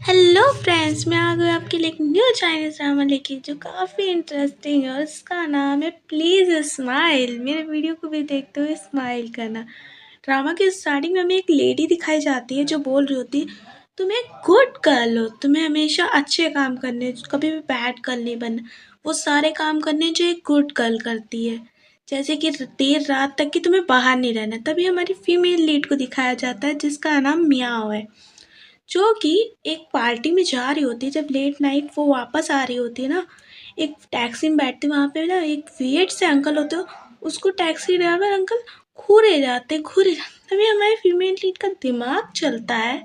Hello friends, मैं आ गई आपके लिए एक न्यू चाइनीज ड्रामा लेके जो काफ़ी इंटरेस्टिंग है और उसका नाम है प्लीज़ स्माइल। मेरे वीडियो को भी देखते हुए स्माइल करना। ड्रामा के स्टार्टिंग में हमें एक लेडी दिखाई जाती है जो बोल रही होती है, तुम एक गुड गर्ल हो, तुम्हें हमेशा अच्छे काम करने, कभी भी बैड गर्ल नहीं बनना, वो सारे काम करने जो एक गुड गर्ल करती है, जैसे कि देर रात तक कि तुम्हें बाहर नहीं रहना। तभी हमारी फीमेल लीड को दिखाया जाता है जिसका नाम मियाओ है, जो कि एक पार्टी में जा रही होती है। जब लेट नाइट वो वापस आ रही होती है ना, एक टैक्सी में बैठती है, वहाँ पे ना एक वेट से अंकल होते हो, उसको टैक्सी ड्राइवर अंकल घूरे जाते। तभी हमारे फीमेल लीड का दिमाग चलता है।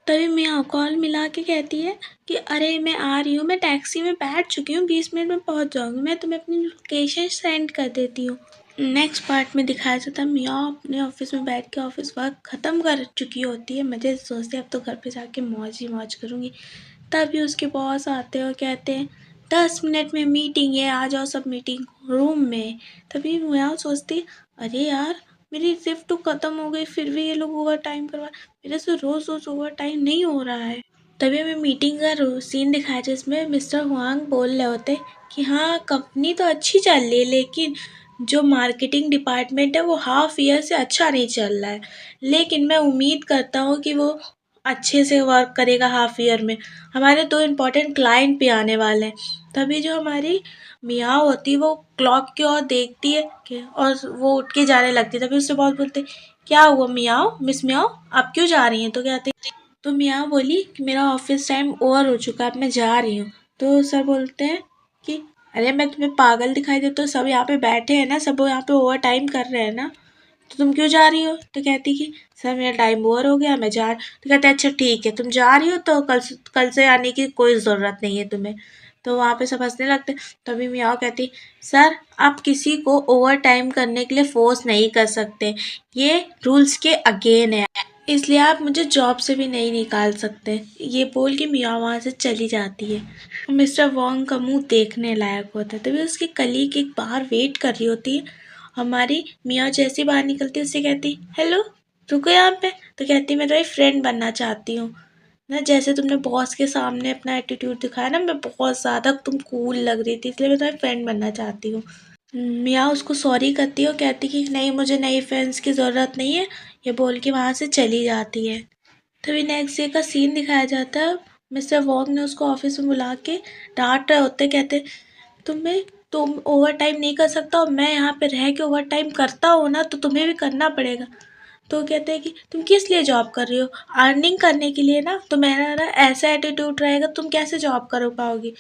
तभी मियाँ कॉल मिला के कहती है कि अरे मैं आ रही हूँ, मैं टैक्सी में बैठ चुकी हूँ, 20 मिनट में पहुँच जाऊँगी, मैं तुम्हें अपनी लोकेशन सेंड कर देती हूँ। नेक्स्ट पार्ट में दिखाया जाता है मियाँ अपने ऑफिस में बैठ के ऑफिस वर्क ख़त्म कर चुकी होती है। मज़े से सोचती है अब तो घर पे जाके मौज ही मौज करूँगी। तभी उसके बॉस आते हैं और कहते हैं 10 मिनट में मीटिंग है, आ जाओ सब मीटिंग रूम में। तभी मियाँ सोचती अरे यार, मेरी शिफ्ट तो ख़त्म हो गई, फिर भी ये लोग ओवर टाइम करवा, मेरे से रोज़ रोज़ ओवर टाइम नहीं हो रहा है। तभी हमें मीटिंग का सीन दिखाया जिसमें मिस्टर हुआंग बोल रहे होते कि हाँ कंपनी तो अच्छी चल रही है, लेकिन जो मार्केटिंग डिपार्टमेंट है वो हाफ ईयर से अच्छा नहीं चल रहा है, लेकिन मैं उम्मीद करता हूँ कि वो अच्छे से वर्क करेगा हाफ ईयर में। हमारे 2 इम्पोर्टेंट क्लाइंट भी आने वाले हैं। तभी जो हमारी मियाँ होती है वो क्लॉक की ओर देखती है और वो उठ के जाने लगती है। तभी उससे बहुत बोलते क्या हुआ मियाँ, मिस मियाँ आप क्यों जा रही हैं? तो कहती तो मियाँ बोली कि मेरा ऑफिस टाइम ओवर हो चुका है, अब मैं जा रही हूँ। तो सर बोलते हैं कि अरे मैं तुम्हें पागल दिखाई देती हूँ, सब यहाँ पे बैठे हैं ना, सब यहाँ पे ओवर टाइम कर रहे हैं ना, तो तुम क्यों जा रही हो? तो कहती कि सर मेरा टाइम ओवर हो गया, मैं जा। तो कहते अच्छा ठीक है, तुम जा रही हो तो कल से आने की कोई ज़रूरत नहीं है तुम्हें। तो वहाँ पे सब हंसने लगते। तभी मियाँ कहती सर आप किसी को ओवर टाइम करने के लिए फोर्स नहीं कर सकते, ये रूल्स के अगेन है, इसलिए आप मुझे जॉब से भी नहीं निकाल सकते। ये बोल के मियाँ वहाँ से चली जाती है। मिस्टर वॉन्ग का मुंह देखने लायक होता है। तभी उसकी कलीग एक बाहर वेट कर रही होती है। हमारी मियाँ जैसे बाहर निकलती है उससे कहती हेलो रुको यहाँ पे। तो कहती मैं तुम्हारी फ्रेंड बनना चाहती हूँ ना, जैसे तुमने बॉस के सामने अपना एटीट्यूड दिखाया ना, मैं बहुत ज़्यादा तुम कूल लग रही थी, इसलिए मैं तुम्हारी फ्रेंड बनना चाहती हूँ। मियाँ उसको सॉरी करती है और कहती कि नहीं मुझे नई फ्रेंड्स की ज़रूरत नहीं है, ये बोल के वहाँ से चली जाती है। तभी नेक्स्ट डे का सीन दिखाया जाता है। मिस्टर वॉन्ग ने उसको ऑफिस में बुला के डांट रहे होते, कहते तुम ओवर टाइम नहीं कर सकता और मैं यहाँ पे रह के ओवर टाइम करता हूँ ना, तो तुम्हें भी करना पड़ेगा। तो कहते हैं कि तुम किस लिए जॉब कर रही हो? अर्निंग करने के लिए ना, तो मेरा ना ऐसा एटीट्यूड रहेगा तुम कैसे जॉब कर पाओगी?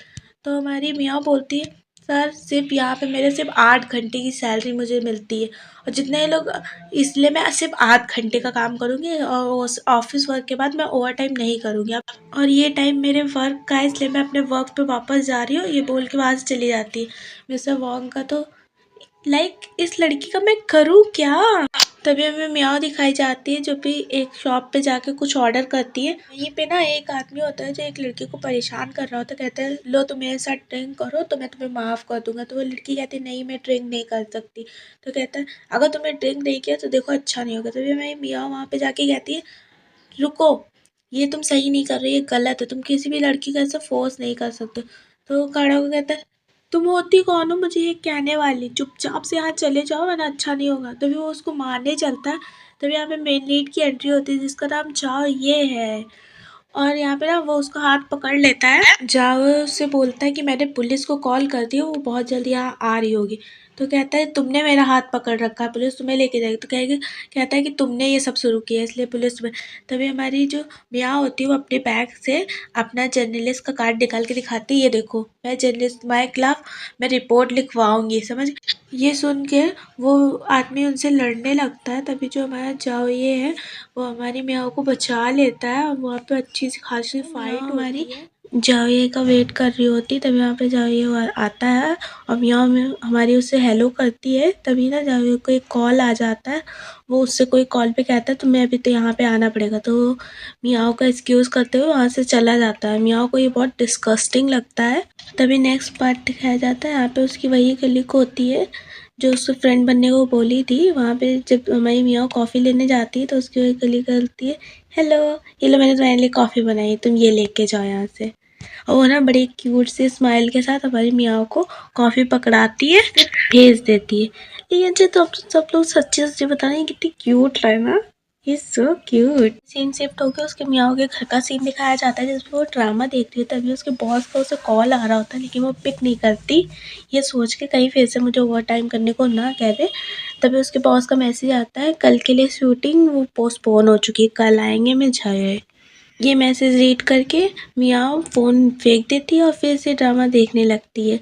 तो हमारी मियाँ बोलती है सर सिर्फ यहाँ पे मेरे सिर्फ 8 घंटे की सैलरी मुझे मिलती है, और जितने लोग, इसलिए मैं सिर्फ 8 घंटे का काम करूँगी और उस ऑफिस वर्क के बाद मैं ओवर टाइम नहीं करूँगी, और ये टाइम मेरे वर्क का है, इसलिए मैं अपने वर्क पे वापस जा रही हूँ, ये बोल के वहाँ से चली जाती है। मिस्टर वॉन्ग का तो इस लड़की का मैं करूँ क्या? तभी हमें मियाँ दिखाई जाती है जो भी एक शॉप पे जाके कुछ ऑर्डर करती है। वहीं पे ना एक आदमी होता है जो एक लड़की को परेशान कर रहा होता है, कहता है लो तुम मेरे साथ ड्रिंक करो तो मैं तुम्हें माफ़ कर दूंगा। तो वो लड़की कहती है नहीं मैं ड्रिंक नहीं कर सकती। तो कहता है अगर तुमने ड्रिंक नहीं किया तो देखो अच्छा नहीं होगा। तभी हमें मियाँ वहाँ पे जाके कहती है रुको, ये तुम सही नहीं कर रही, ये गलत है, तुम किसी भी लड़की का ऐसा फोर्स नहीं कर सकते। तो खड़ा होकर कहता है तुम होती कौन हो मुझे ये कहने वाली, चुपचाप से यहाँ चले जाओ वरना अच्छा नहीं होगा। तभी वो उसको मारने चलता है। तभी यहाँ पे मेन लीड की एंट्री होती है जिसका नाम चाओ ये है, और यहाँ पे ना वो उसका हाथ पकड़ लेता है। जाओ उससे बोलता है कि मैंने पुलिस को कॉल कर दी, वो बहुत जल्दी यहाँ आ रही होगी। तो कहता है तुमने मेरा हाथ पकड़ रखा है, पुलिस तुम्हें लेके जाएगी। तो कहेगी, कहता है कि तुमने ये सब शुरू किया इसलिए पुलिस तुम्हें। तभी हमारी जो मियाँ होती है वो अपने बैग से अपना जर्नलिस्ट का कार्ड निकाल के दिखाती है, ये देखो मैं जर्नलिस्ट, तुम्हारे खिलाफ मैं रिपोर्ट लिखवाऊंगी, समझ। ये सुन के वो आदमी उनसे लड़ने लगता है। तभी जो हमारा जाओ ये है वो हमारी मियाँ को बचा लेता है और वहाँ पे अच्छी सी खासी फाइट हमारी जाविये का वेट कर रही होती। तभी वहाँ पे जाविये आता है और मियाँ में हमारी उससे हेलो करती है। तभी ना जाविये को एक कॉल आ जाता है, वो उससे कोई कॉल पे कहता है तुम्हें अभी तो यहाँ पे आना पड़ेगा। तो मियाँ का एक्सक्यूज़ करते हुए वहाँ से चला जाता है। मियाँ को ये बहुत डिस्गस्टिंग लगता है। तभी नेक्स्ट पार्ट दिखाया जाता है, यहाँ पे उसकी वही कलीग होती है जो उससे फ्रेंड बनने को बोली थी, वहाँ पे जब हमारी मियाँ कॉफ़ी लेने जाती है तो उसकी एक गली करती है, हेलो, ये लो मैंने तुम्हारे लिए कॉफ़ी बनाई, तुम ये लेके जाओ यहाँ से। और वो ना बड़ी क्यूट सी स्माइल के साथ हमारी मियाँ को कॉफ़ी पकड़ाती है, भेज देती है। लेकिन जो तो सब लोग सच्ची सच्ची बता रहे हैं कितनी क्यूट है ना, ये सो क्यूट। सीन शिफ्ट होकर उसके मियाँ के घर का सीन दिखाया जाता है जिसमें वो ड्रामा देख रही है। तभी उसके बॉस का उसे कॉल आ रहा होता है लेकिन वो पिक नहीं करती, ये सोच के कहीं फिर से मुझे ओवर टाइम करने को ना कह दे। तभी उसके बॉस का मैसेज आता है, कल के लिए शूटिंग वो पोस्टपोन हो चुकी है, कल आएंगे मैं जाए। ये मैसेज रीड करके मियाँ फ़ोन फेंक देती है और फिर से ड्रामा देखने लगती है।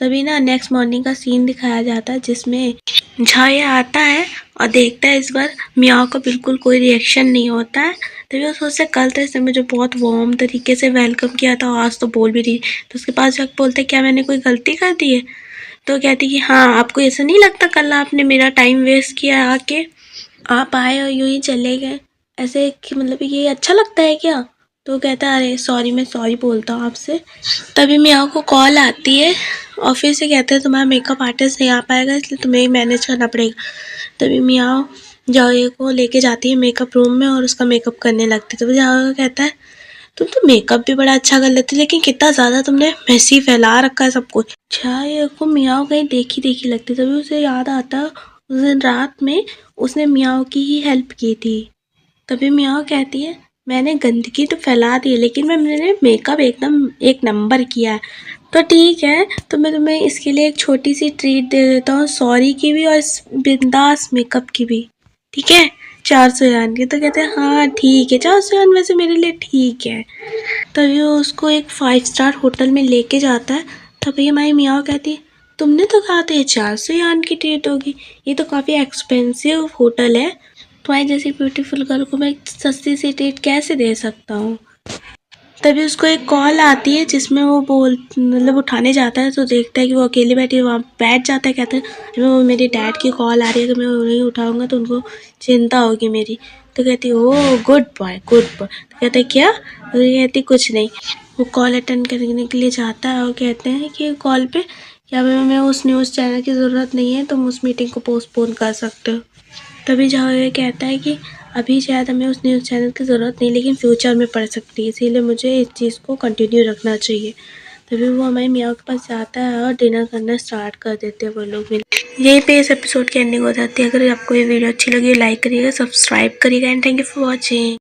तभी ना नेक्स्ट मॉर्निंग का सीन दिखाया जाता है जिसमें झाया आता है और देखता है इस बार मियाँ को बिल्कुल कोई रिएक्शन नहीं होता है। तभी वो सोचता है कल तो इसने मुझे बहुत वार्म तरीके से वेलकम किया था, आज तो बोल भी रही। तो उसके पास जाकर बोलता है क्या मैंने कोई गलती कर दी है? तो कहती कि हाँ, आपको ऐसा नहीं लगता कल आपने मेरा टाइम वेस्ट किया आके, आप आए और यूं ही चले गए, ऐसे कि मतलब ये अच्छा लगता है क्या? तो कहता है अरे सॉरी, मैं सॉरी बोलता हूँ आपसे। तभी मियाँ को कॉल आती है ऑफिस से, कहते हैं तुम्हारा मेकअप आर्टिस्ट नहीं आ पाएगा इसलिए तुम्हें ही मैनेज करना पड़ेगा। तभी मियाँ जाओ को लेके जाती है मेकअप रूम में और उसका मेकअप करने लगती है। तभी जाओ कहता है तुम तो मेकअप भी बड़ा अच्छा कर लेती लेकिन कितना ज़्यादा तुमने मैसी फैला रखा है सब कुछ। अच्छा, ये को मियाँ कहीं देखी देखी लगती। तभी उसे याद आता उस दिन रात में उसने मियाँ की ही हेल्प की थी। तभी मियाँ कहती है मैंने गंदगी तो फैला दी है लेकिन मैंने मेकअप एकदम एक नंबर किया है। तो ठीक है, तो मैं तुम्हें इसके लिए एक छोटी सी ट्रीट दे देता हूँ, सॉरी की भी और इस बिंदास मेकअप की भी, ठीक है? 400 यान की। तो कहते हैं हाँ ठीक है, 400 यान वैसे मेरे लिए ठीक है। तभी वो उसको एक 5 स्टार होटल में लेके जाता है। तभी हमारी मियाँ कहती है तुमने तो कहा था ये 400 यान की ट्रीट होगी, ये तो काफ़ी एक्सपेंसिव होटल है, तुम्हारी जैसी ब्यूटीफुल गर्ल को मैं सस्ती सी ट्रीट कैसे दे सकता हूँ? तभी उसको एक कॉल आती है जिसमें वो मतलब उठाने जाता है तो देखता है कि वो अकेली बैठी है, वहाँ बैठ जाता है। कहता है वो मेरे डैड की कॉल आ रही है, अगर मैं नहीं उठाऊंगा तो उनको चिंता होगी मेरी। तो कहती है oh good boy good boy. तो कहता है क्या? तो कहती कुछ नहीं। वो कॉल अटेंड करने के लिए जाता है और कहते हैं कि कॉल पे क्या मैं उस न्यूज़ चैनल की ज़रूरत नहीं है, तुम उस मीटिंग को पोस्टपोन कर सकते हो। तभी जावेद कहता है कि अभी शायद हमें उस न्यूज़ चैनल की ज़रूरत नहीं लेकिन फ्यूचर में पड़ सकती है, इसीलिए मुझे इस चीज़ को कंटिन्यू रखना चाहिए। तभी वो हमारी मियाँ के पास जाता है और डिनर करना स्टार्ट कर देते हैं वो लोग मिल। यहीं पे इस एपिसोड की एंडिंग हो जाती है। अगर आपको ये वीडियो अच्छी लगी लाइक करिएगा, सब्सक्राइब करिएगा and thank you for watching.